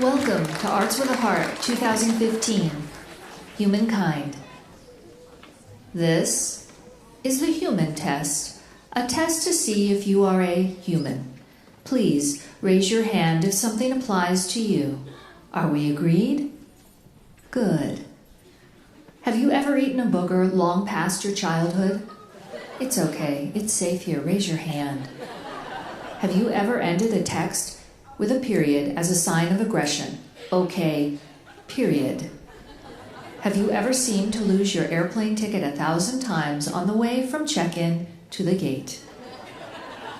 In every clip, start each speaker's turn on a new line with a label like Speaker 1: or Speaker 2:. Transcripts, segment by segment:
Speaker 1: Welcome to Arts with a Heart 2015, HumanKIND. This is the human test, a test to see if you are a human. Please raise your hand if something applies to you. Are we agreed? Good. Have you ever eaten a booger long past your childhood? It's okay, it's safe here, raise your hand. Have you ever ended a text with a period as a sign of aggression? Okay, period. Have you ever seemed to lose your airplane ticket 1,000 times on the way from check-in to the gate?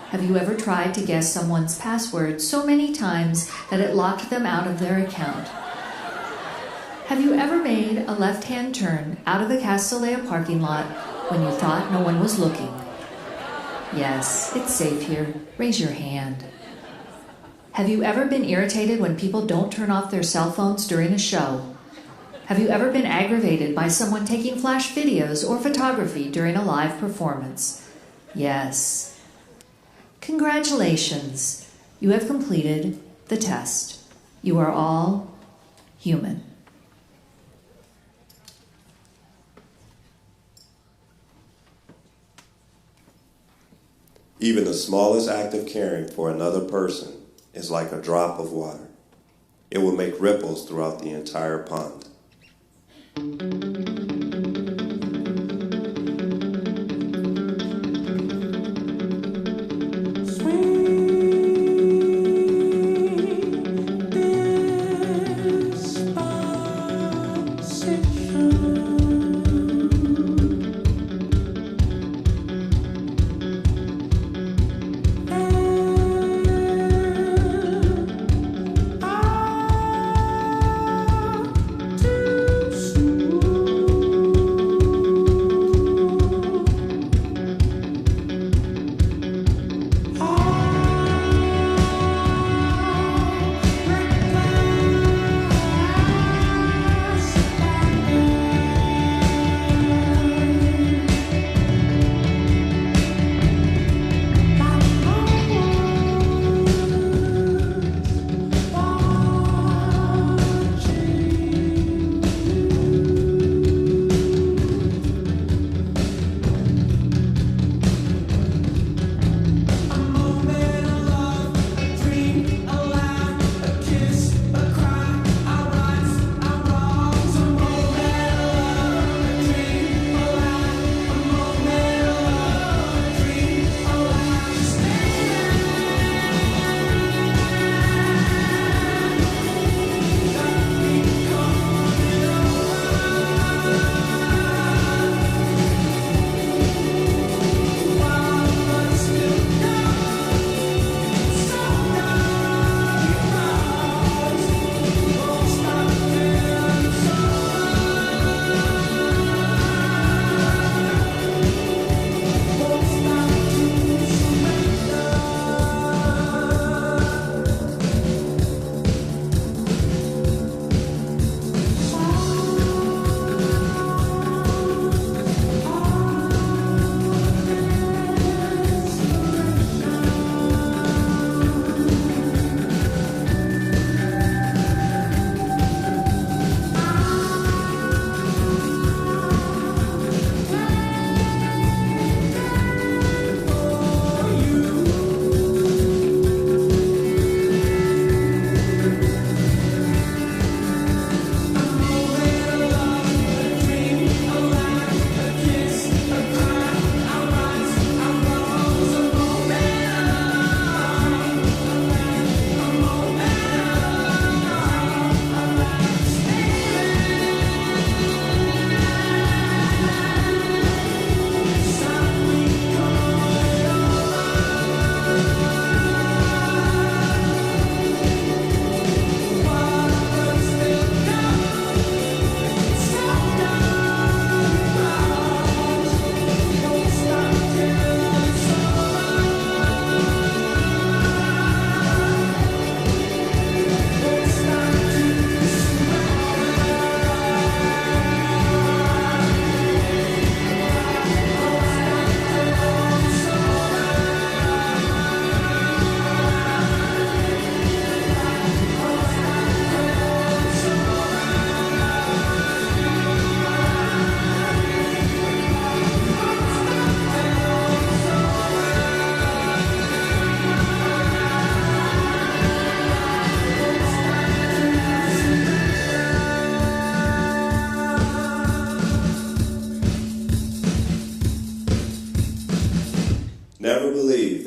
Speaker 1: Have you ever tried to guess someone's password so many times that it locked them out of their account? Have you ever made a left-hand turn out of the Castilleja parking lot when you thought no one was looking? Yes, it's safe here. Raise your hand. Have you ever been irritated when people don't turn off their cell phones during a show? Have you ever been aggravated by someone taking flash videos or photography during a live performance? Yes. Congratulations. You have completed the test. You are all human.
Speaker 2: Even the smallest act of caring for another person is like a drop of water. It will make ripples throughout the entire pond.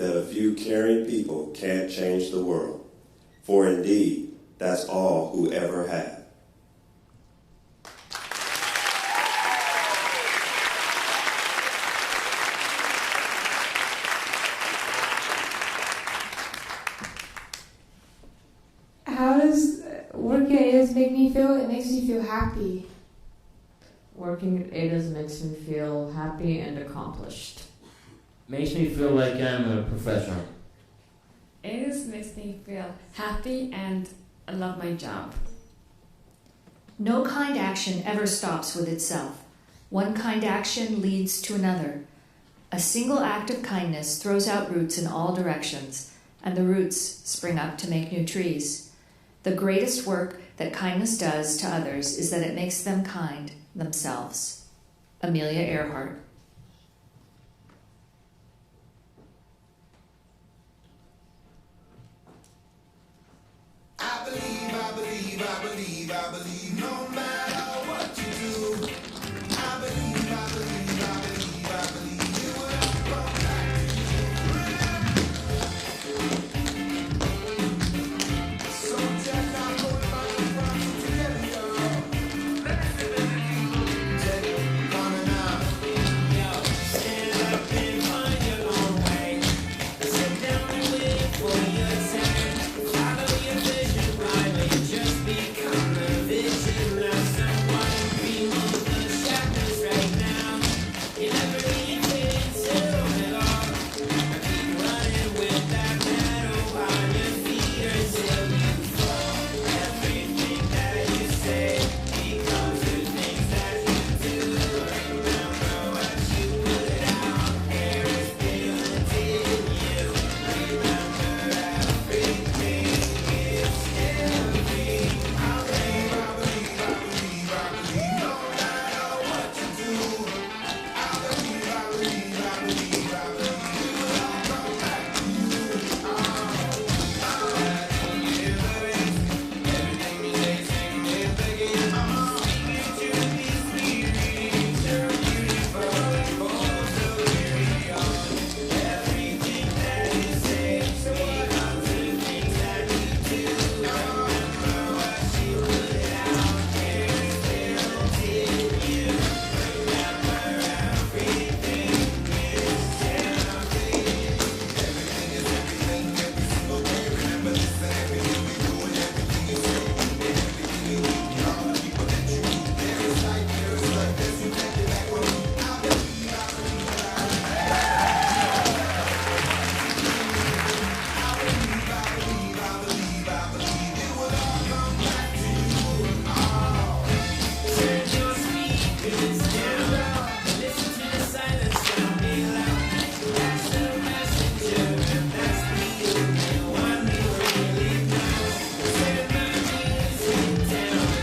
Speaker 2: that a few caring people can't change the world, for indeed, that's all who ever have.
Speaker 3: How does working at AWS make me feel? It makes me feel happy.
Speaker 4: Working at AWS makes me feel happy and accomplished.
Speaker 5: Makes me feel like I'm a professional.
Speaker 6: AWS makes me feel happy and I love my job.
Speaker 1: No kind action ever stops with itself. One kind action leads to another. A single act of kindness throws out roots in all directions, and the roots spring up to make new trees. The greatest work that kindness does to others is that it makes them kind themselves. Amelia Earhart.
Speaker 7: I believe, no matter what you do. I believe, you will come back to you. So just not going by the promise together, y'all. Take it, coming out. Yo, stand up and find your own way. Sit down and wait for your turn. Follow your vision, right? May you just become the vision of someone. Remove the shackles right now. You never need to it all. I keep running with that metal on your feet until you fall. Everything that you say becomes the things that you do. Remember what you put out there is built in you. Remember everything is everything. I believe, no matter what you do. I believe, you will all come back to you. Everything you say, sing it again. Speaking to these spirits, they're beautiful and full so very young. Everything that you say becomes the things that you do. Remember what you put out there is built in you. Remember everything is everything. Everything is everything every single day. Remember this and everything we do and everything you say and everything you do. All the people that you meet, there is light, there's you take it back with me. I believe, it will all come back to you. Turn your speakers down. Listen to the silence sound be loud. That's the messenger, and that's the only one we really know. Turn the music down.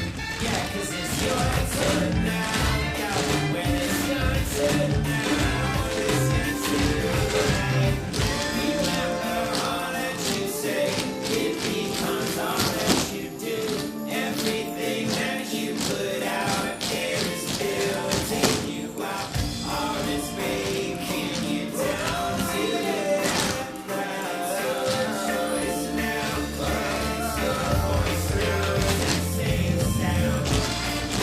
Speaker 7: Yeah, 'cause it's your turn now. Yeah, when it's your turn now, listen to the light. Remember all that you say, it becomes all that you do. Everything that you put out there is built in you out. All this breaking you down to that ground. So choice now, raise your voice through the same sound.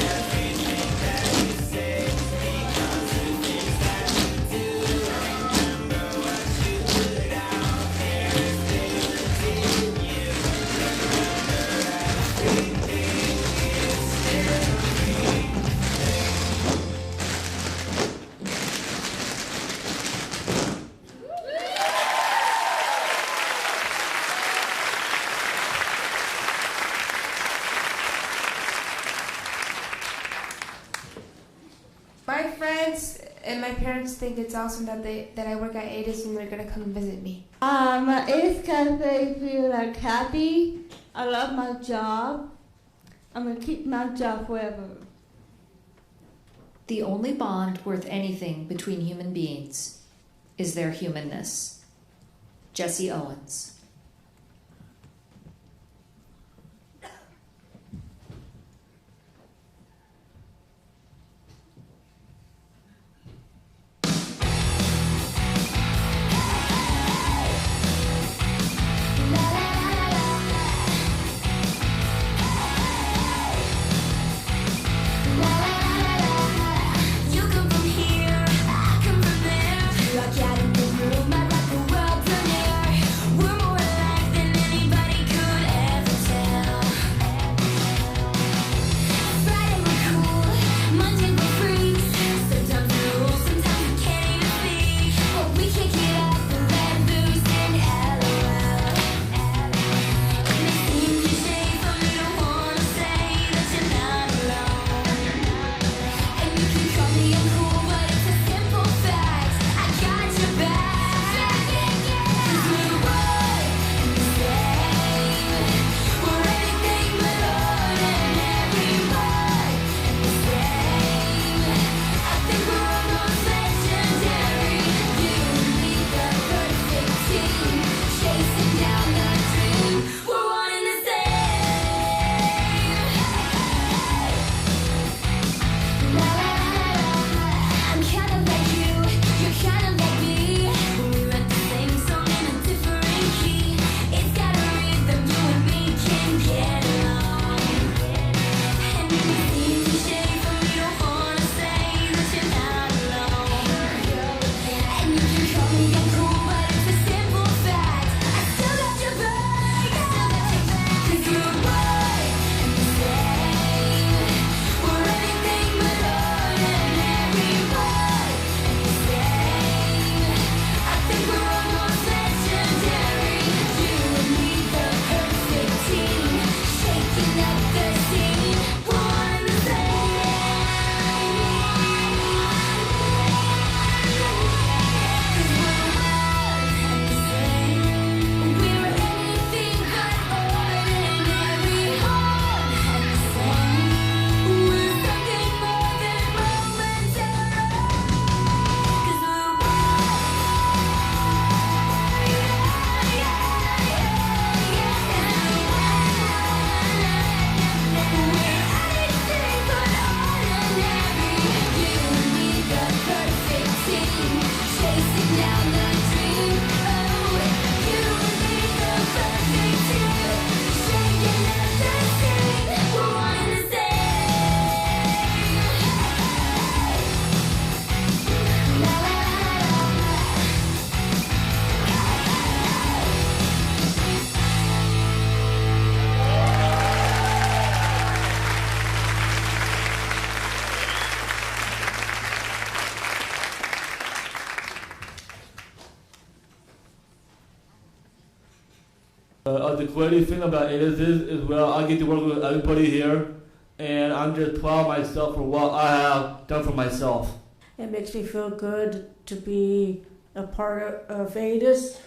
Speaker 7: Everything that you say becomes the things that you do. Remember what you put out there is built in you.
Speaker 3: My friends and my parents think it's awesome that I work at AWS and they're gonna come and visit me.
Speaker 8: It's because I feel like happy. I love my job. I'm gonna keep my job forever.
Speaker 1: The only bond worth anything between human beings is their humanness. Jesse Owens.
Speaker 9: The great thing about ADAS is well, I get to work with everybody here, and I'm just proud of myself for what I have done for myself.
Speaker 10: It makes me feel good to be a part of ADAS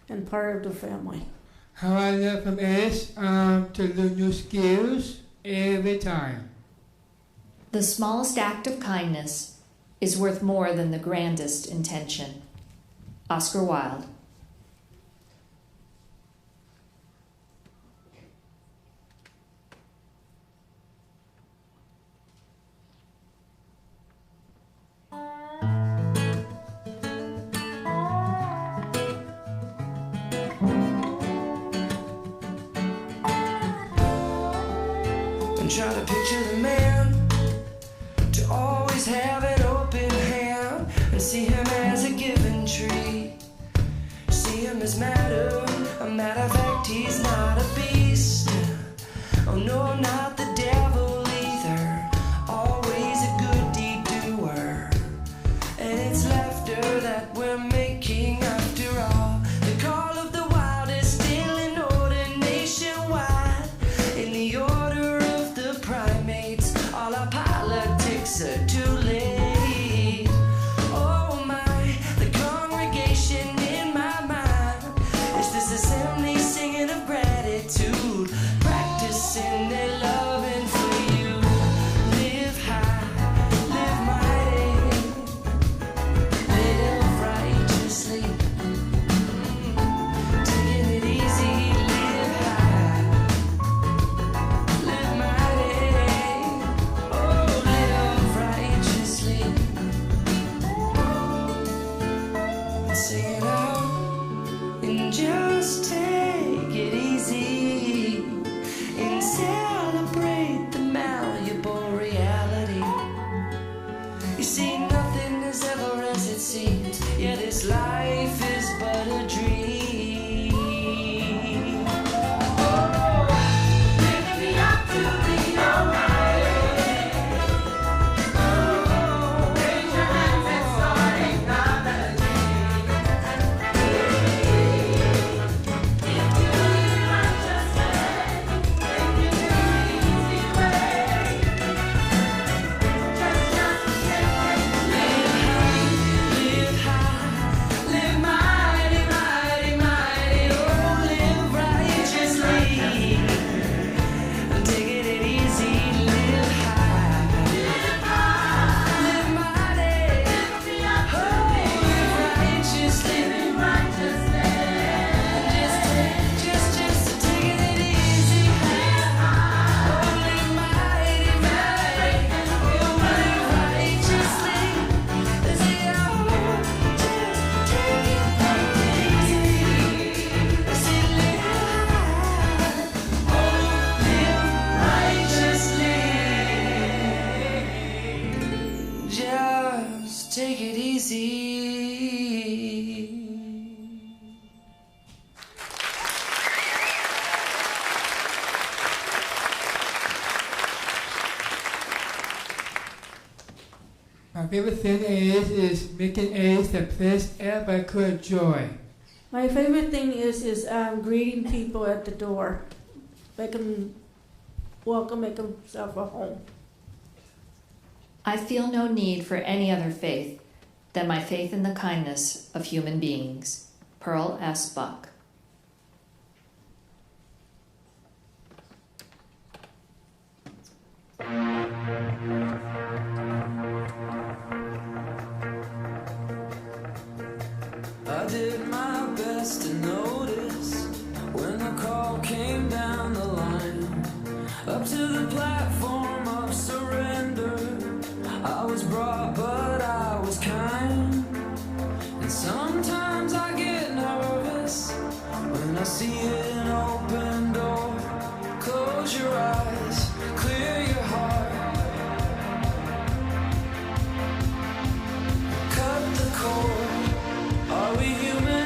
Speaker 10: and part of the family.
Speaker 11: How I learn from ADAS to learn new skills every time.
Speaker 1: The smallest act of kindness is worth more than the grandest intention. Oscar Wilde.
Speaker 7: Try to picture the man to always have an open hand and see him as a given tree. See him as matter, a matter of fact, he's not a beast. Oh no, not the devil either, always a good deed doer. And it's laughter that we're making after all. The call of the wild is still in order nationwide. In the order of the primates, all our politics are too late. Oh my, the congregation in my mind is this assembly singing of gratitude, practicing their loving for you. Live high, live mighty, live righteously, taking it easy. Live high, live mighty, oh, live righteously. Sing it out and just take it easy and celebrate the malleable reality. You see, nothing is ever as it seems, yet this life is but a dream. Oh, lift me up to the Almighty. Oh, raise your hands and start acknowledging. If you live righteously, if you do the easy way, just take it. Live high, live mighty, mighty, mighty, oh, live righteously. Taking it easy, live high, live mighty, oh, live righteously, just taking it easy, oh, live mighty, mighty, oh, live righteously. Let's sing it out, just take it easy. Let's say live high, oh, live righteously. Just take it easy.
Speaker 11: My favorite thing is making ADAS the place everybody could enjoy.
Speaker 10: My favorite thing is greeting people at the door, make them welcome, make themselves a home.
Speaker 1: I feel no need for any other faith than my faith in the kindness of human beings. Pearl S. Buck.
Speaker 7: I did my best to notice when the call came down the line, up to the platform of surrender. I was brought, but I was kind. And sometimes I get nervous when I see an open door. Close your eyes, clear your heart, cut the cord. Are we human?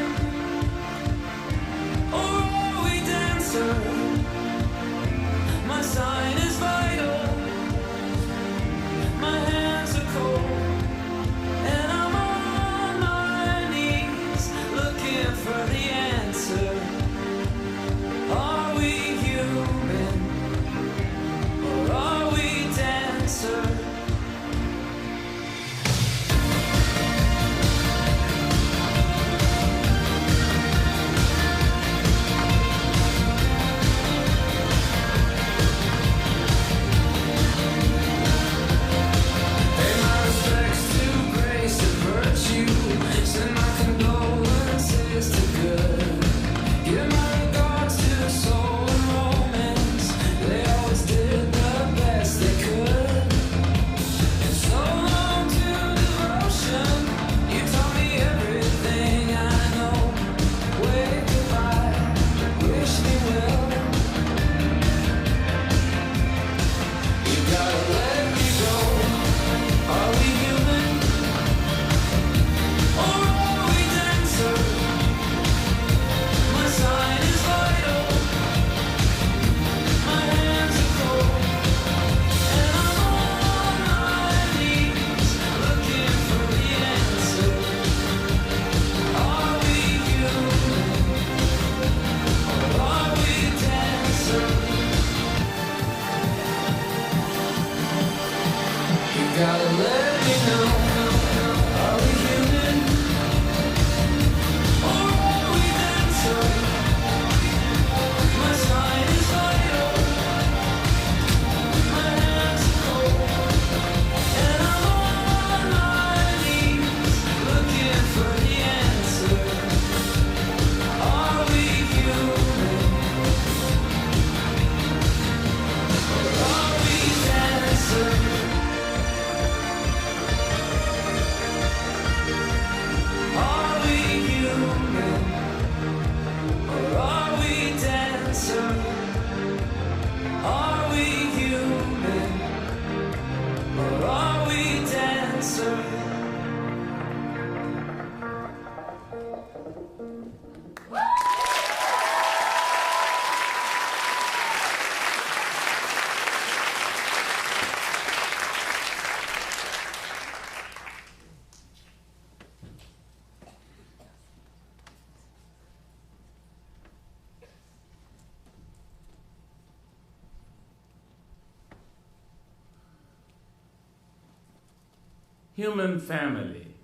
Speaker 12: Human family.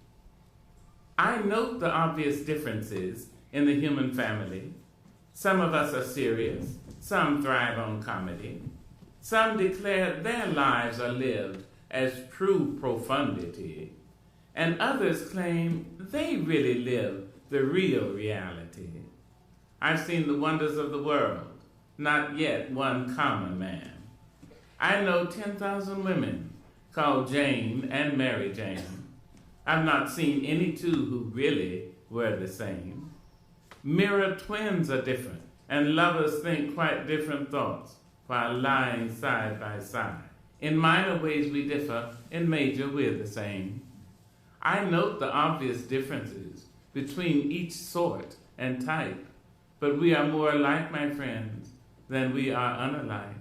Speaker 12: I note the obvious differences in the human family. Some of us are serious, some thrive on comedy, some declare their lives are lived as true profundity, and others claim they really live the real reality. I've seen the wonders of the world, not yet one common man. I know 10,000 women called Jane and Mary Jane. I've not seen any two who really were the same. Mirror twins are different, and lovers think quite different thoughts while lying side by side. In minor ways we differ, in major we're the same. I note the obvious differences between each sort and type, but we are more alike, my friends, than we are unalike.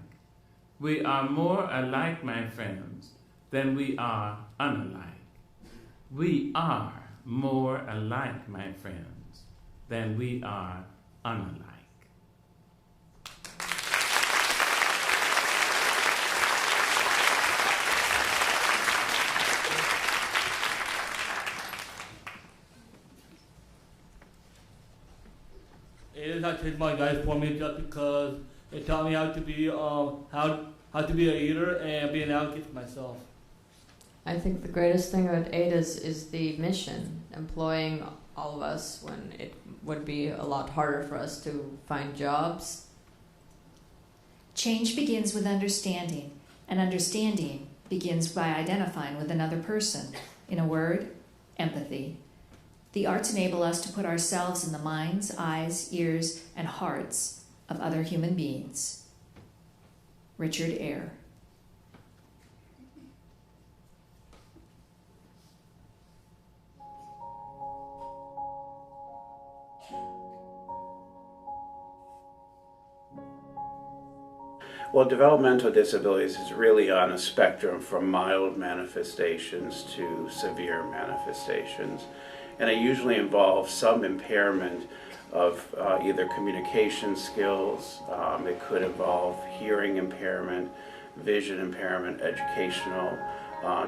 Speaker 12: We are more alike, my friends, than we are unalike. We are more alike, my friends, than we are unalike.
Speaker 9: It has changed my life for me just because it taught me how to be how to be a leader and be an advocate for myself.
Speaker 4: I think the greatest thing about ADAS is the mission, employing all of us when it would be a lot harder for us to find jobs.
Speaker 1: Change begins with understanding, and understanding begins by identifying with another person. In a word, empathy. The arts enable us to put ourselves in the minds, eyes, ears, and hearts of other human beings. Richard Eyre.
Speaker 13: Well, developmental disabilities is really on a spectrum from mild manifestations to severe manifestations. And it usually involves some impairment of either communication skills, it could involve hearing impairment, vision impairment, educational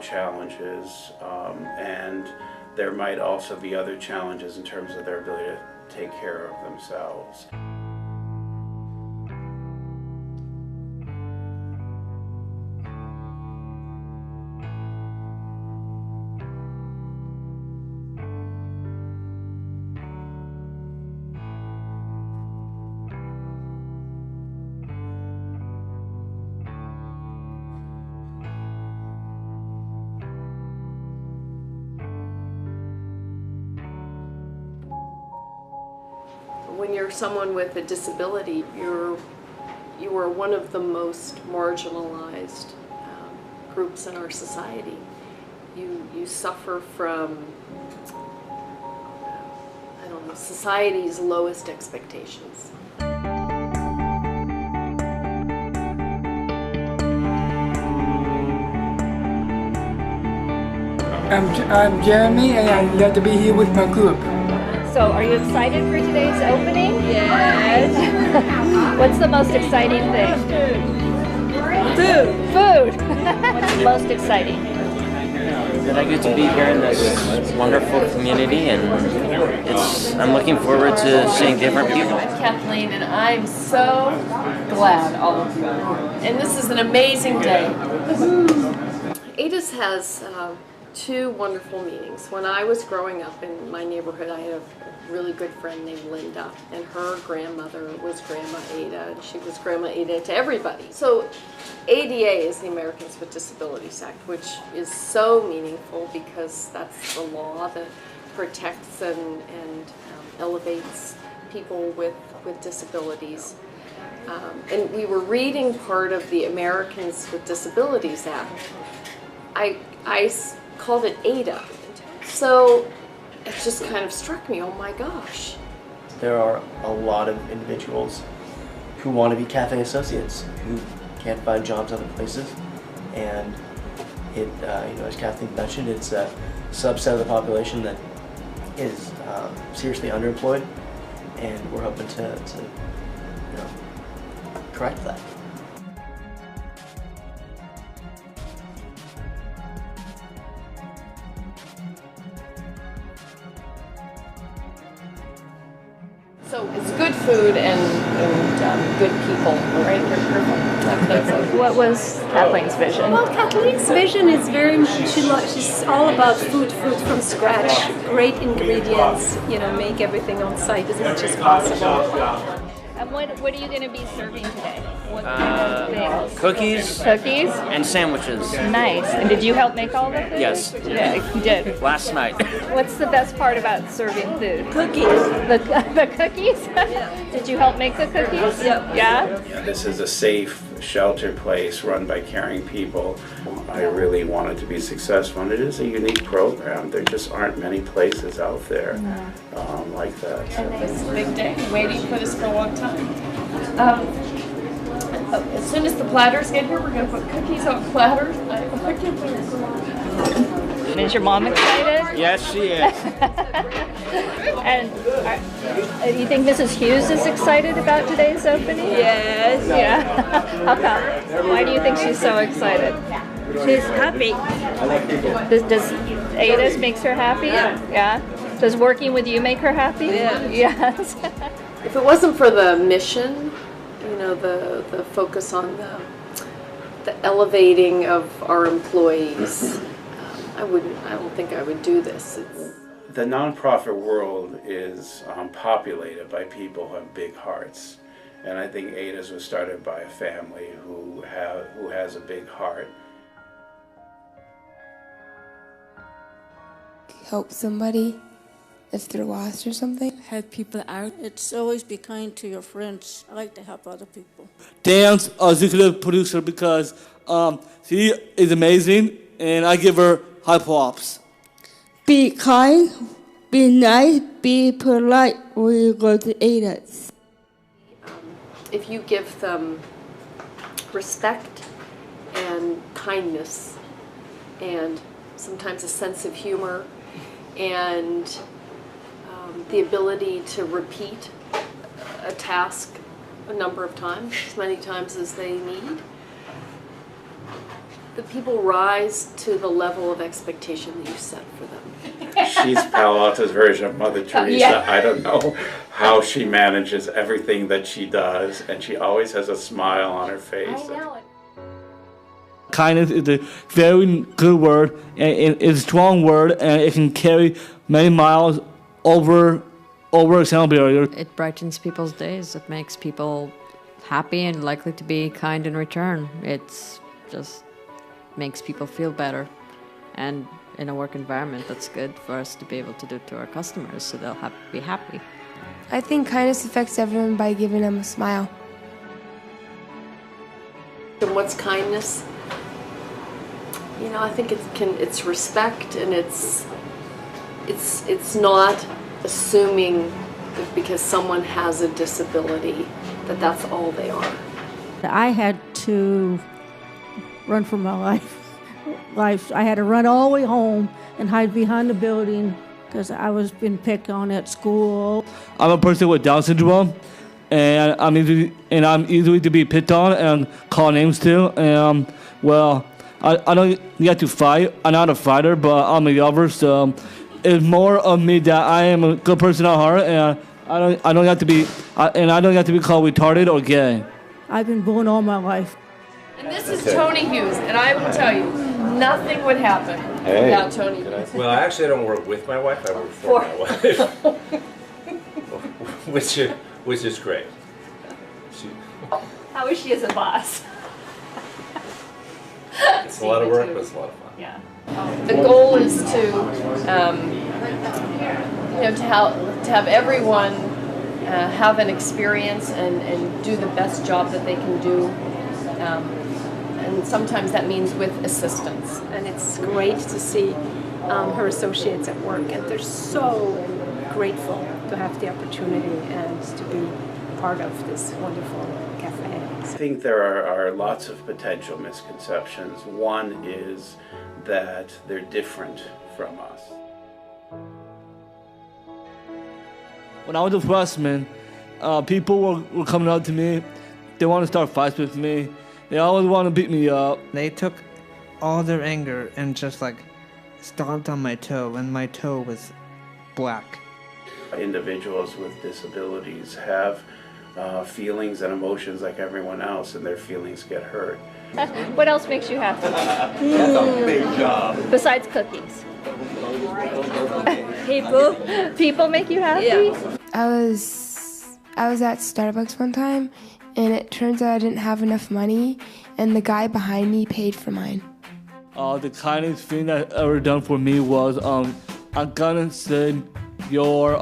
Speaker 13: challenges, and there might also be other challenges in terms of their ability to take care of themselves.
Speaker 14: When you're someone with a disability, you are one of the most marginalized groups in our society. You suffer from, I don't know, society's lowest expectations.
Speaker 11: I'm Jeremy, and I'm glad to be here with my group.
Speaker 15: So, are you excited for today's opening? Yes. What's the most exciting thing? Food. What's the most exciting?
Speaker 16: That I get to be here in this wonderful community, and I'm looking forward to seeing different people.
Speaker 14: I'm Kathleen, and I'm so glad all of you are here. And this is an amazing day. ADAS has two wonderful meanings. When I was growing up in my neighborhood, I had a really good friend named Linda, and her grandmother was Grandma Ada, and she was Grandma Ada to everybody. So ADA is the Americans with Disabilities Act, which is so meaningful because that's the law that protects and elevates people with disabilities. And we were reading part of the Americans with Disabilities Act. I called it ADA. So it just kind of struck me, oh my gosh.
Speaker 17: There are a lot of individuals who want to be cafe associates, who can't find jobs other places, and it, as Kathleen mentioned, it's a subset of the population that is seriously underemployed, and we're hoping to correct that.
Speaker 14: So it's good food and good people, right?
Speaker 15: What was Kathleen's vision?
Speaker 18: Well, Kathleen's vision is very much, she's all about food from scratch, great ingredients, make everything on site as much as possible.
Speaker 15: And what are you going to be serving today? What kind of things?
Speaker 16: Cookies.
Speaker 15: Cookies?
Speaker 16: And sandwiches.
Speaker 15: Nice. And did you help make all the food?
Speaker 16: Yes.
Speaker 15: Yeah, you did.
Speaker 16: Last night.
Speaker 15: What's the best part about serving food?
Speaker 18: Cookies.
Speaker 15: The cookies? Did you help make the cookies?
Speaker 18: Yep.
Speaker 15: Yeah?
Speaker 13: This is a safe, sheltered place run by caring people. I really wanted to be successful, and it is a unique program. There just aren't many places out there like that.
Speaker 19: It's a big day, waiting for this for a long time. As soon as the platters get here, we're going to put cookies on platters. I can't wait.
Speaker 15: Is your mom excited?
Speaker 16: Yes, she is.
Speaker 15: And you think Mrs. Hughes is excited about today's opening?
Speaker 18: Yes.
Speaker 15: Yeah. How come? Why do you think she's so excited?
Speaker 18: She's happy.
Speaker 15: Does Ada's makes her happy? Yeah. Does working with you make her happy?
Speaker 18: Yeah.
Speaker 15: Yes.
Speaker 14: If it wasn't for the mission, the focus on the elevating of our employees, I don't think I would do this.
Speaker 13: The nonprofit world is populated by people who have big hearts, and I think Ada's was started by a family who has a big heart.
Speaker 3: Help somebody if they're lost or something.
Speaker 10: Help people out. It's always be kind to your friends. I like to help other people.
Speaker 9: Dan's executive producer because she is amazing, and I give her high props.
Speaker 8: Be kind, be nice, be polite when you go to Ada's.
Speaker 14: If you give them respect and kindness and sometimes a sense of humor and the ability to repeat a task a number of times, as many times as they need, the people rise to the level of expectation that you set for them.
Speaker 13: She's Palo Alto's version of Mother Teresa.
Speaker 14: Yeah.
Speaker 13: I don't know how she manages everything that she does, and she always has a smile on her face.
Speaker 15: I know it.
Speaker 9: Kindness is a very good word, and it's a strong word, and it can carry many miles over a sound barrier.
Speaker 4: It brightens people's days. It makes people happy and likely to be kind in return. It's just makes people feel better, and in a work environment that's good for us to be able to do to our customers, so they'll be happy.
Speaker 3: I think kindness affects everyone by giving them a smile.
Speaker 14: And what's kindness? I think it's respect, and it's not assuming that because someone has a disability that that's all they are.
Speaker 10: I had to run for my life. I had to run all the way home and hide behind the building because I was being picked on at school.
Speaker 9: I'm a person with Down syndrome, and I'm easily to be picked on and called names to. And I don't get to fight. I'm not a fighter, but I'm a lover. So it's more of me that I am a good person at heart, and I don't have to be called retarded or gay.
Speaker 10: I've been bullied all my life.
Speaker 19: And this is Tony Hughes, and I will tell you, nothing would happen without Tony Hughes.
Speaker 20: Well, actually, I don't work with my wife. I work for my wife, which is great.
Speaker 15: How is she as a boss?
Speaker 20: It's a lot of work, but it's a lot of fun.
Speaker 15: Yeah.
Speaker 19: The goal is to have everyone have an experience and do the best job that they can do. And sometimes that means with assistance.
Speaker 18: And it's great to see her associates at work, and they're so grateful to have the opportunity and to be part of this wonderful cafe.
Speaker 13: I think there are lots of potential misconceptions. One is that they're different from us.
Speaker 9: When I was a freshman, people were coming up to me. They want to start fights with me. They always want to beat me up.
Speaker 21: They took all their anger and just stomped on my toe, and my toe was black.
Speaker 13: individuals with disabilities have feelings and emotions like everyone else, and their feelings get hurt.
Speaker 15: What else makes you happy?
Speaker 7: That's a big job.
Speaker 15: Besides cookies. People make you happy?
Speaker 3: Yeah. I was at Starbucks one time, and it turns out I didn't have enough money, and the guy behind me paid for mine.
Speaker 9: The kindest thing that ever done for me was I'm gonna say your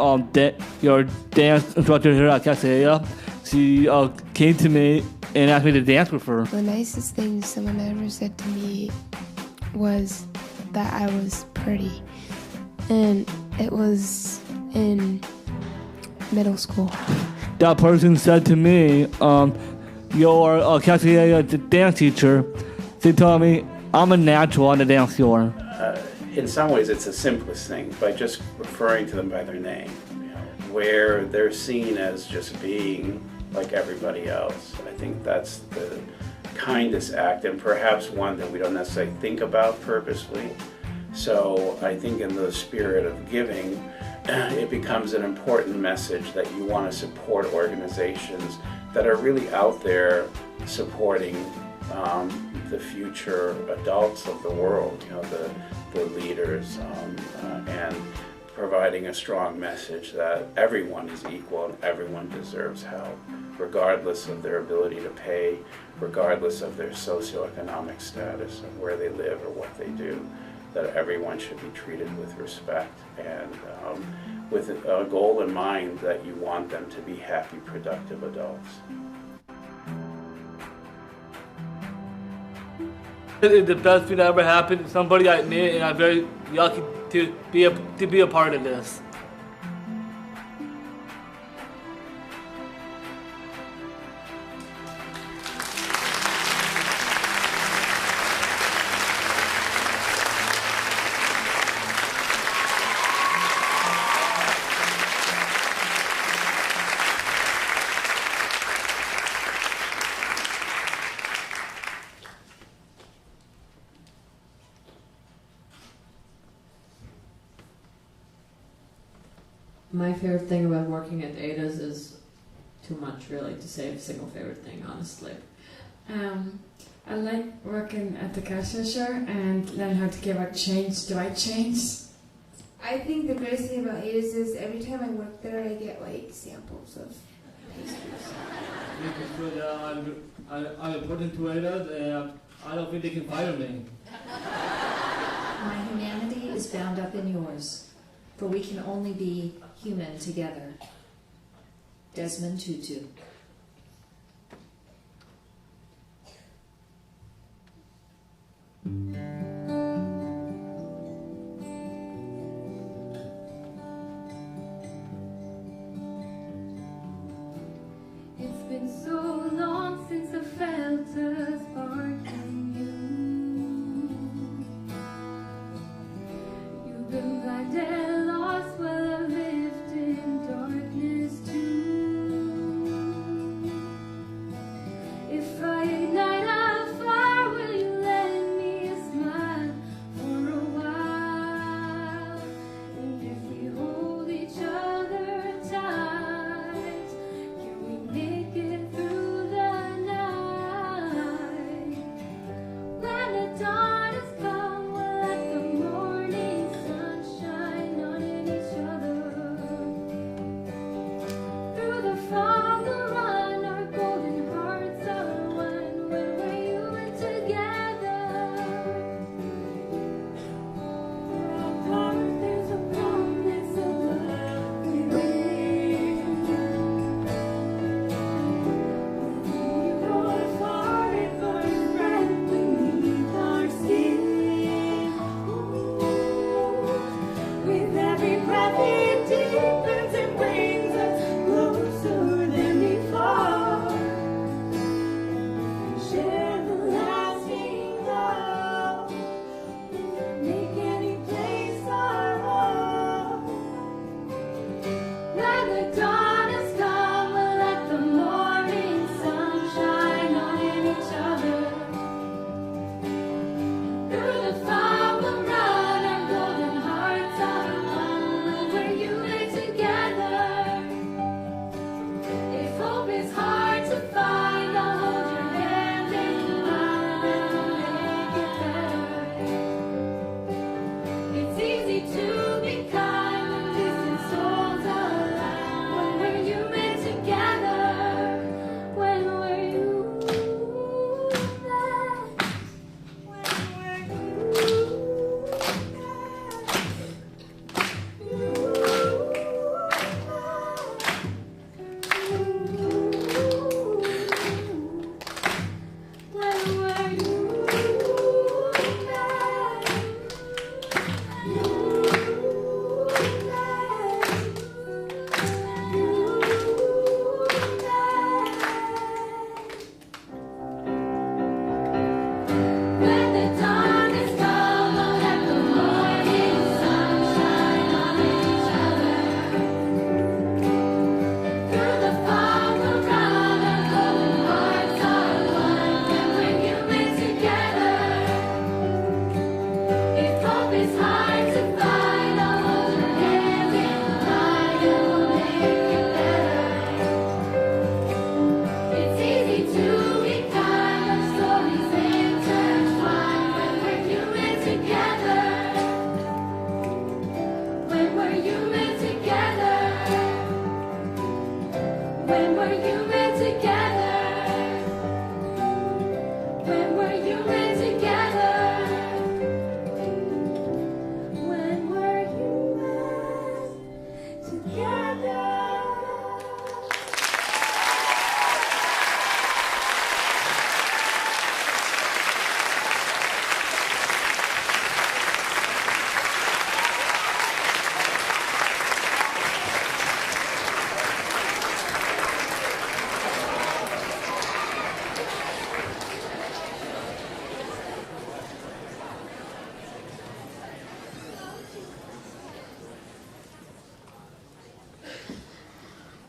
Speaker 9: dance instructor here at Castilleja. She came to me and asked me to dance with her.
Speaker 3: The nicest thing someone ever said to me was that I was pretty, and it was in middle school.
Speaker 9: That person said to me, your Castilleja dance teacher, they told me I'm a natural on the dance floor.
Speaker 13: In some ways, it's the simplest thing, by just referring to them by their name, where they're seen as just being like everybody else. I think that's the kindest act, and perhaps one that we don't necessarily think about purposely. So I think in the spirit of giving, it becomes an important message that you want to support organizations that are really out there supporting the future adults of the world, the leaders, and providing a strong message that everyone is equal and everyone deserves help, regardless of their ability to pay, regardless of their socioeconomic status, of where they live or what they do, that everyone should be treated with respect and with a goal in mind that you want them to be happy, productive adults.
Speaker 9: It's the best thing that ever happened to somebody I met, and I'm very lucky to be a part of this.
Speaker 4: My favorite thing about working at ADA's is too much, really, to say a single favorite thing, honestly.
Speaker 6: I like working at the cash register and learn how to give out change. Do I change?
Speaker 3: I think the greatest thing about ADA's is every time I work there, I get like samples of pastries.
Speaker 9: I'm important to ADA's, and I don't think they can fire me.
Speaker 1: My humanity is bound up in yours, for we can only be human together. Desmond Tutu.
Speaker 7: It's been so long since I felt a spark in you. You've been blinded, lost, while I lived in darkness too. If I ignite a fire, will you lend me a smile for a while? And if we hold each other tight, can we make it through the night? When the dawn has come, we'll let the morning sun shine on each other. Through the fog we'll run, our golden hearts are one. When we're human together, our heart, there's a promise of love within. We go far, it burns bright beneath our skin. With every breath it deepens and brings us closer than before. Share the lasting love. Make any place our home. When the dawn has come, we'll let the morning sun shine on each other. Through the fog we'll run, our golden hearts are one.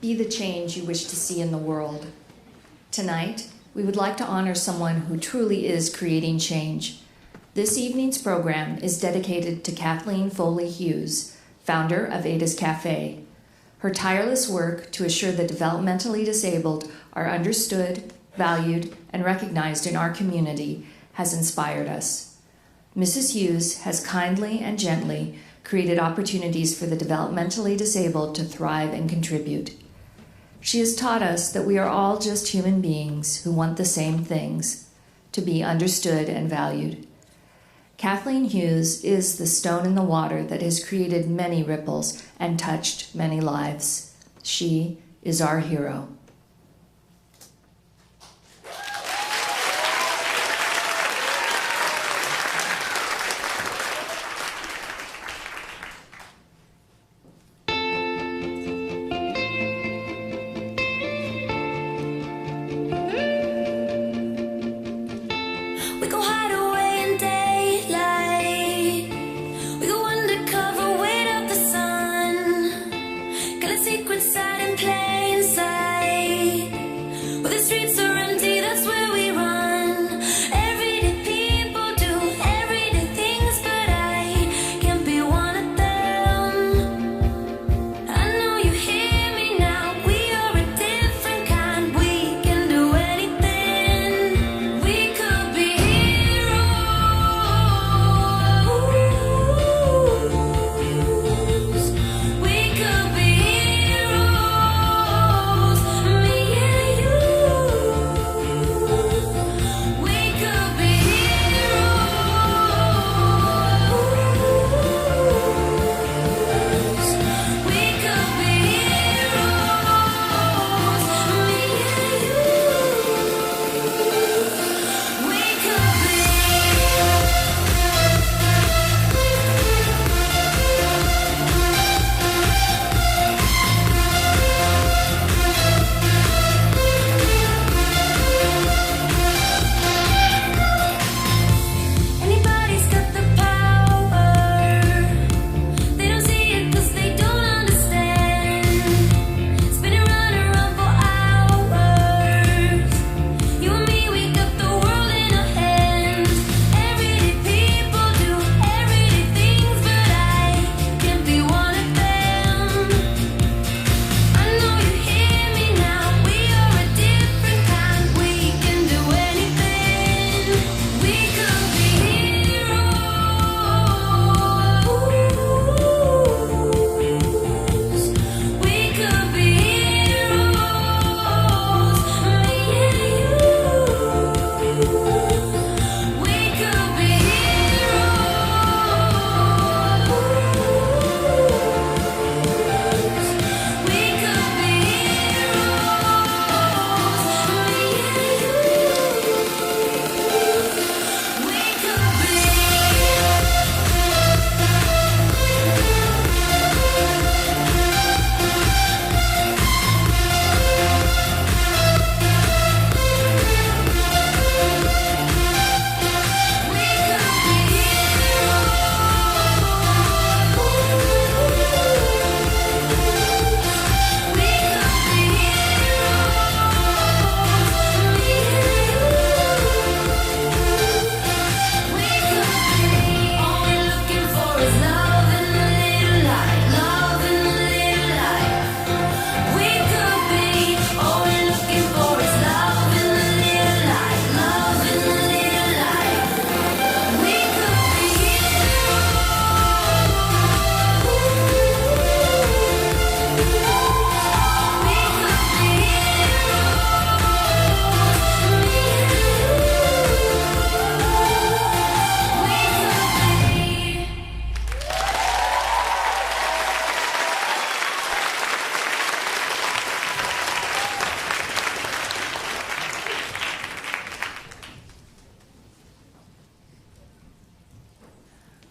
Speaker 1: Be the change you wish to see in the world. Tonight, we would like to honor someone who truly is creating change. This evening's program is dedicated to Kathleen Foley Hughes, founder of Ada's Cafe. Her tireless work to assure the developmentally disabled are understood, valued, and recognized in our community has inspired us. Mrs. Hughes has kindly and gently created opportunities for the developmentally disabled to thrive and contribute. She has taught us that we are all just human beings who want the same things, to be understood and valued. Kathleen Hughes is the stone in the water that has created many ripples and touched many lives. She is our hero.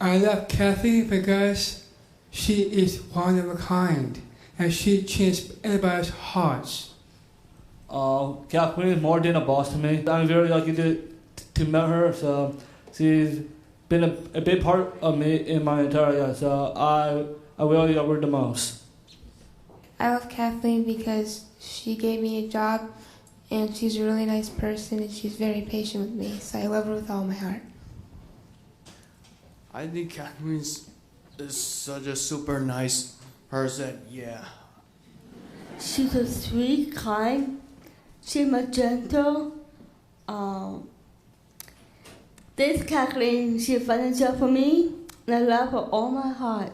Speaker 11: I love Kathy because she is one of a kind, and she changed everybody's hearts.
Speaker 9: Kathleen is more than a boss to me. I'm very lucky to meet her. So she's been a big part of me in my entire life. So I really love her the most.
Speaker 3: I love Kathleen because she gave me a job, and she's a really nice person, and she's very patient with me, so I love her with all my heart.
Speaker 2: I think Kathleen is such a super nice person, yeah.
Speaker 8: She's a sweet, kind, she's a gentle. This Kathleen, she found a job for me, and I love her all my heart.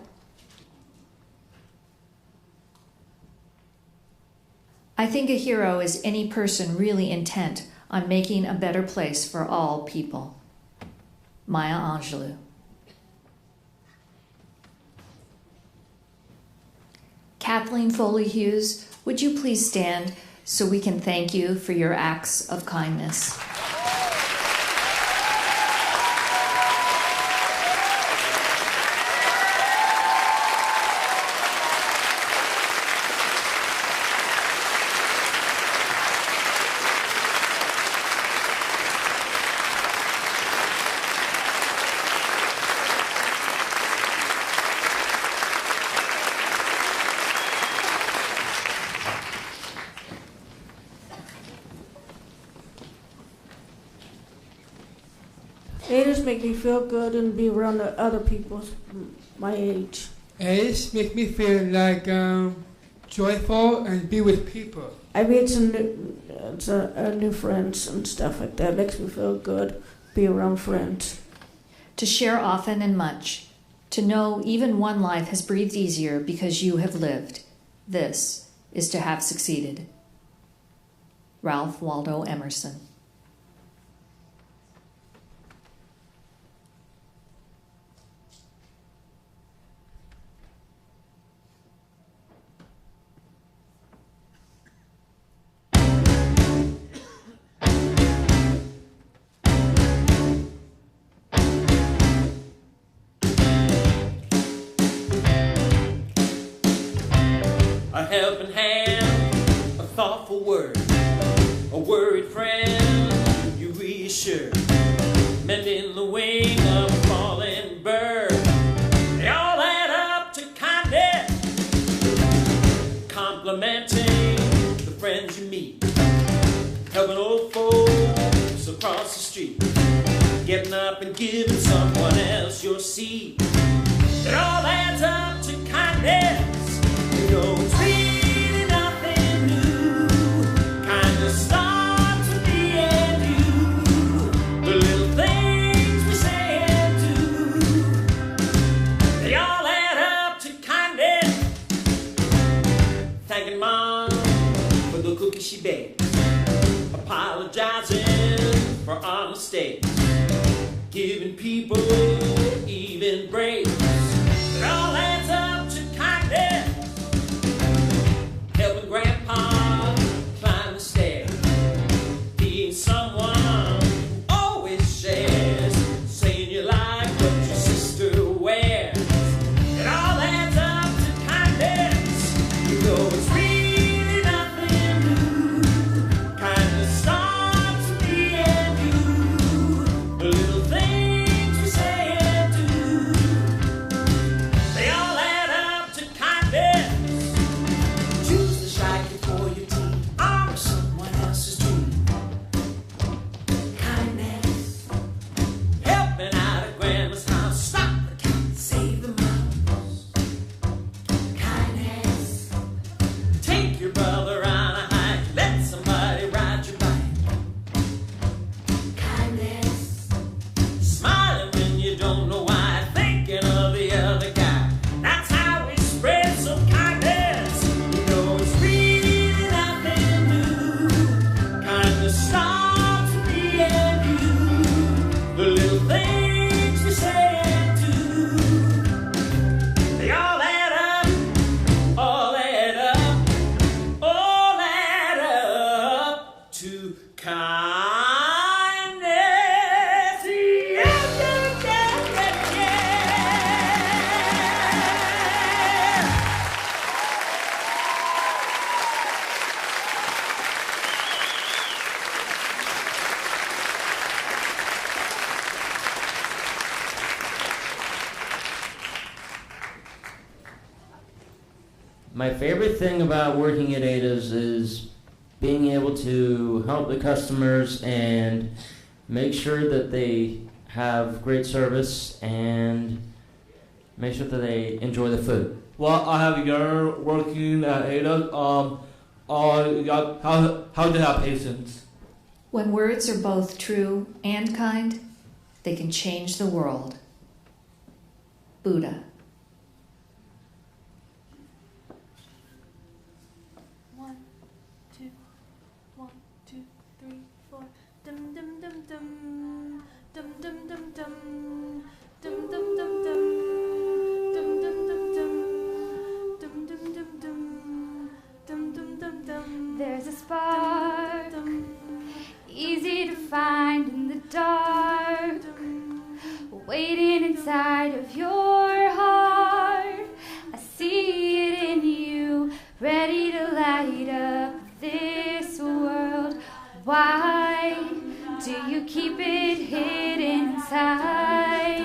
Speaker 1: I think a hero is any person really intent on making a better place for all people. Maya Angelou. Kathleen Foley Hughes, would you please stand so we can thank you for your acts of kindness?
Speaker 10: It just makes me feel good and be around the other people my age.
Speaker 11: It just makes me feel like joyful and be with people.
Speaker 10: I made some new friends and stuff like that. It makes me feel good, be around friends.
Speaker 1: To share often and much, to know even one life has breathed easier because you have lived. This is to have succeeded. Ralph Waldo Emerson.
Speaker 7: A helping hand, a thoughtful word, a worried friend, you reassure, mending the wing of a falling bird. They all add up to kindness, complimenting the friends you meet, helping old folks across the street, getting up and giving someone else your seat. It all adds up to kindness. You know it's really nothing new. Kinda starts with me and you. The little things we say and do, they all add up to kindness. Thanking Mom for the cookies she baked, apologizing for our mistakes, giving people even breaks. It all adds up to kindness. Helping Grandpa climb the stairs, being someone who always shares, saying you like what your sister wears. It all adds up to kindness. You know it's really nothing new. Kindness starts with me and you. The little things we say and do,
Speaker 16: My favorite thing about working at Ada's is being able to help the customers and make sure that they have great how they enjoy the food.
Speaker 9: Well, I have a year working at Ada. How to have patience.
Speaker 1: When words are both true and kind, they can change the world. Buddha.
Speaker 5: One, two, 3, 4. Dum dum dum dum. Dum dum dum dum. Dum dum dum dum. Dum dum dum dum. Dum dum dum dum. Dum dum dum dum. There's a spark, easy to find in the dark, waiting inside of your heart. I see it in you, ready to light up this world. Why do you keep it hidden inside?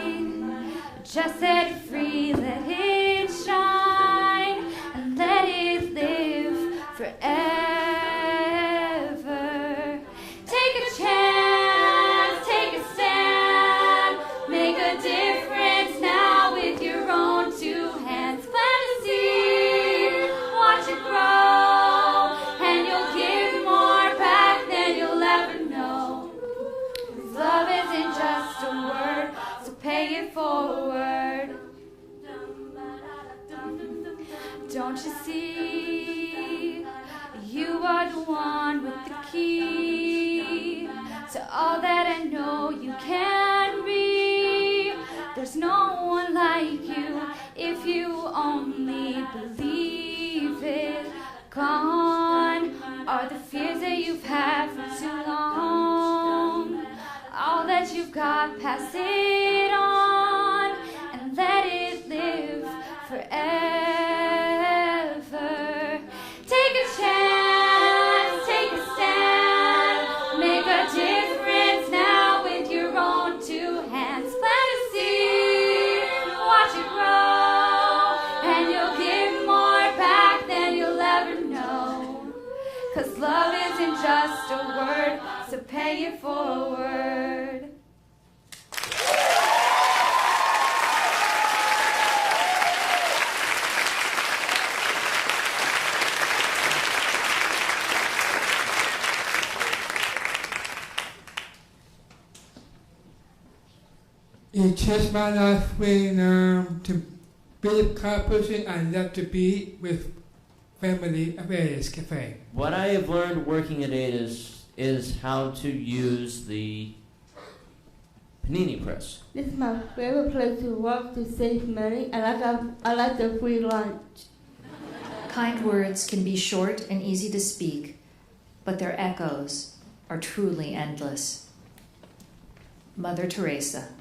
Speaker 5: Just set it free, let it shine, and let it live forever. Take a chance, take a stand, make a difference now with your own 2 hands. Plant a seed, watch it grow, and you'll give more back than you'll ever know. 'Cause love isn't just a word, so pay it forward. Don't you see? You are the one with the key to all that I know you can be. There's no one like you if you only believe it. Gone are the fears that you've had for too long. All that you've got, pass it on and let it live forever. Take a chance, take a stand, make a difference now with your own 2 hands. Plant a seed, watch it grow, and you'll give more back than you'll ever know. 'Cause love isn't just a word, so pay it forward.
Speaker 11: It changed my life when to be the kind of person I love to be with family at Ada's Cafe.
Speaker 16: What I have learned working at Ada's is how to use the panini press.
Speaker 8: This is my favorite place to work to save money. I like the free lunch.
Speaker 1: Kind words can be short and easy to speak, but their echoes are truly endless. Mother Teresa.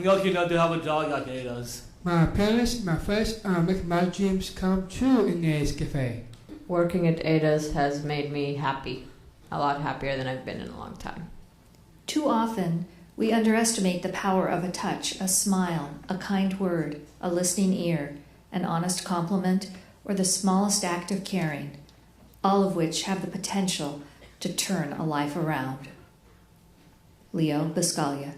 Speaker 9: I'm lucky enough to have a job like Ada's.
Speaker 11: My parents, my friends, make my dreams come true in Ada's Cafe.
Speaker 4: Working at Ada's has made me happy. A lot happier than I've been in a long time.
Speaker 1: Too often, we underestimate the power of a touch, a smile, a kind word, a listening ear, an honest compliment, or the smallest act of caring, all of which have the potential to turn a life around. Leo Biscaglia.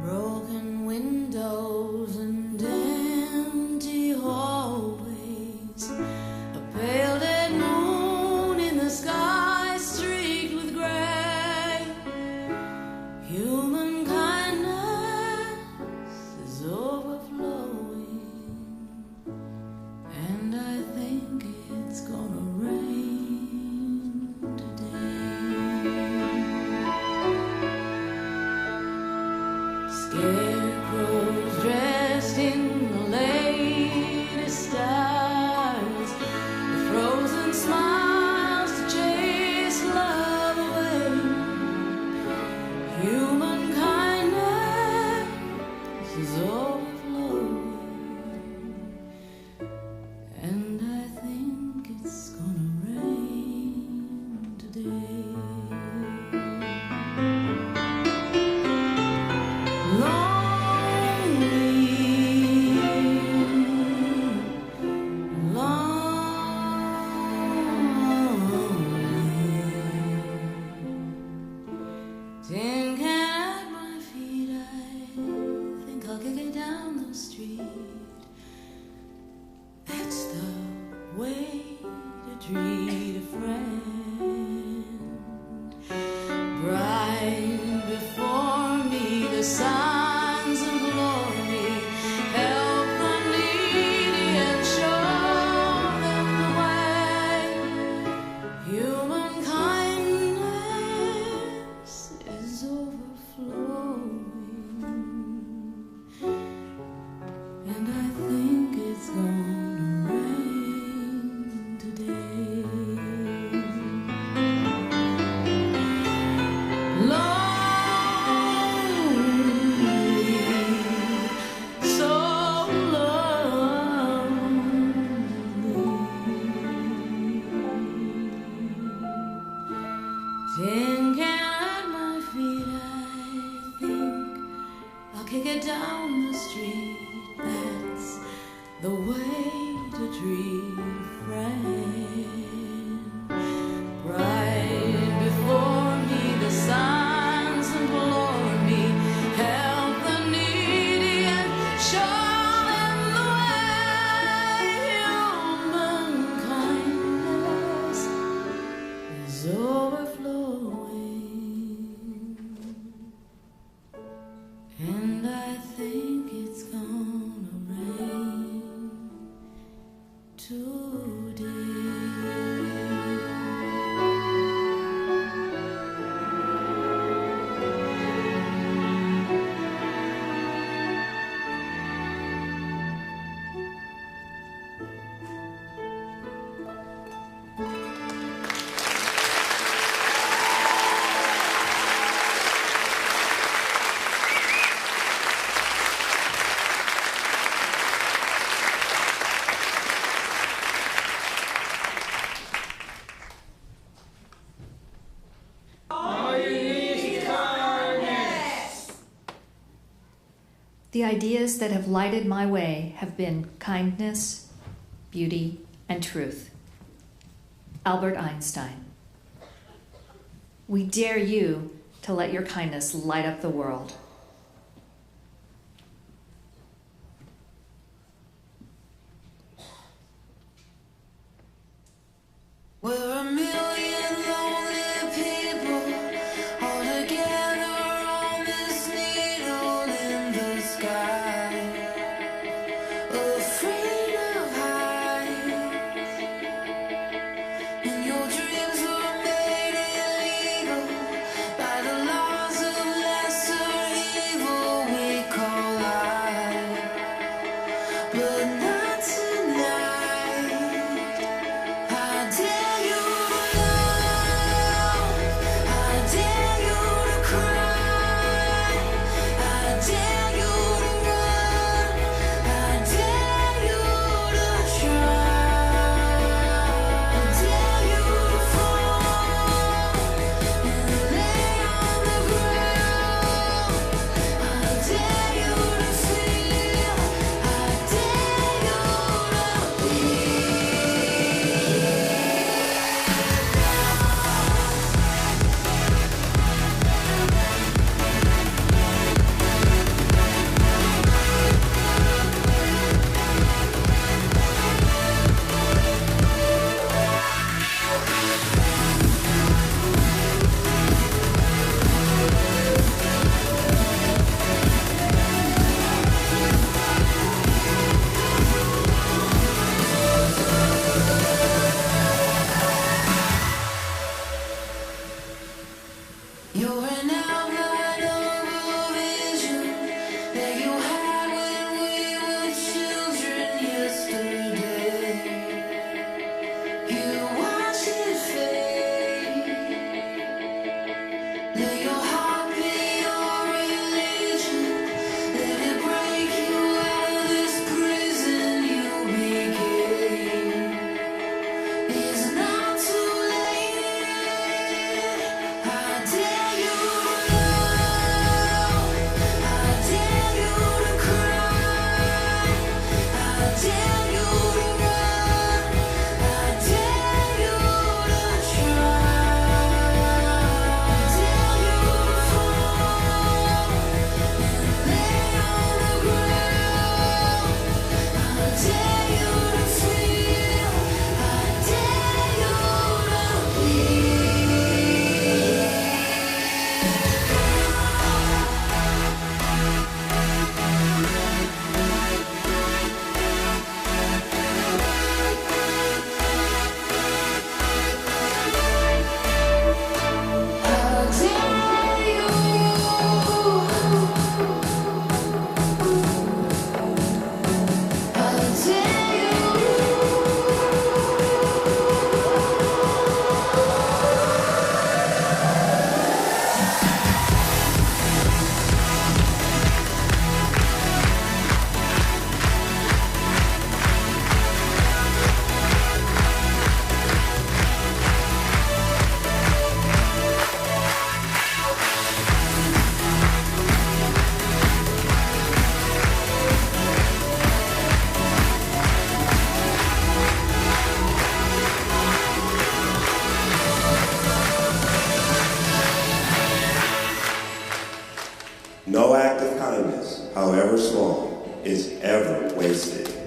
Speaker 7: Broken windows and empty hallways, a pale dead moon in the sky streaked with gray. Human kindness is overflowing, and I think it's gonna rain today. Scarecrows dressed in the latest styles, with frozen smiles to chase love away. Human kindness is overflowing, and I think it's gonna rain today. Tin can at my feet, I think I'll kick it down the street. That's the way to treat a friend. Bright before me, the signs implore me, help the needy and show them the way. Human kindness is overflowing, and I think it's gonna rain today. Lonely, so lonely. Tin can at my feet, I think I'll kick it down the street. That's the way to treat a friend. Right before me, the signs implore me, help the needy and show them the way. Human kindness is overflowing, and I think it's gonna rain today.
Speaker 1: The ideas that have lighted my way have been kindness, beauty, and truth. Albert Einstein. We dare you to let your kindness light up the world.
Speaker 7: We're a million lonely people all together on this needle in the sky, afraid of heights, and your dreams were made illegal by the laws
Speaker 12: however small, is ever wasted.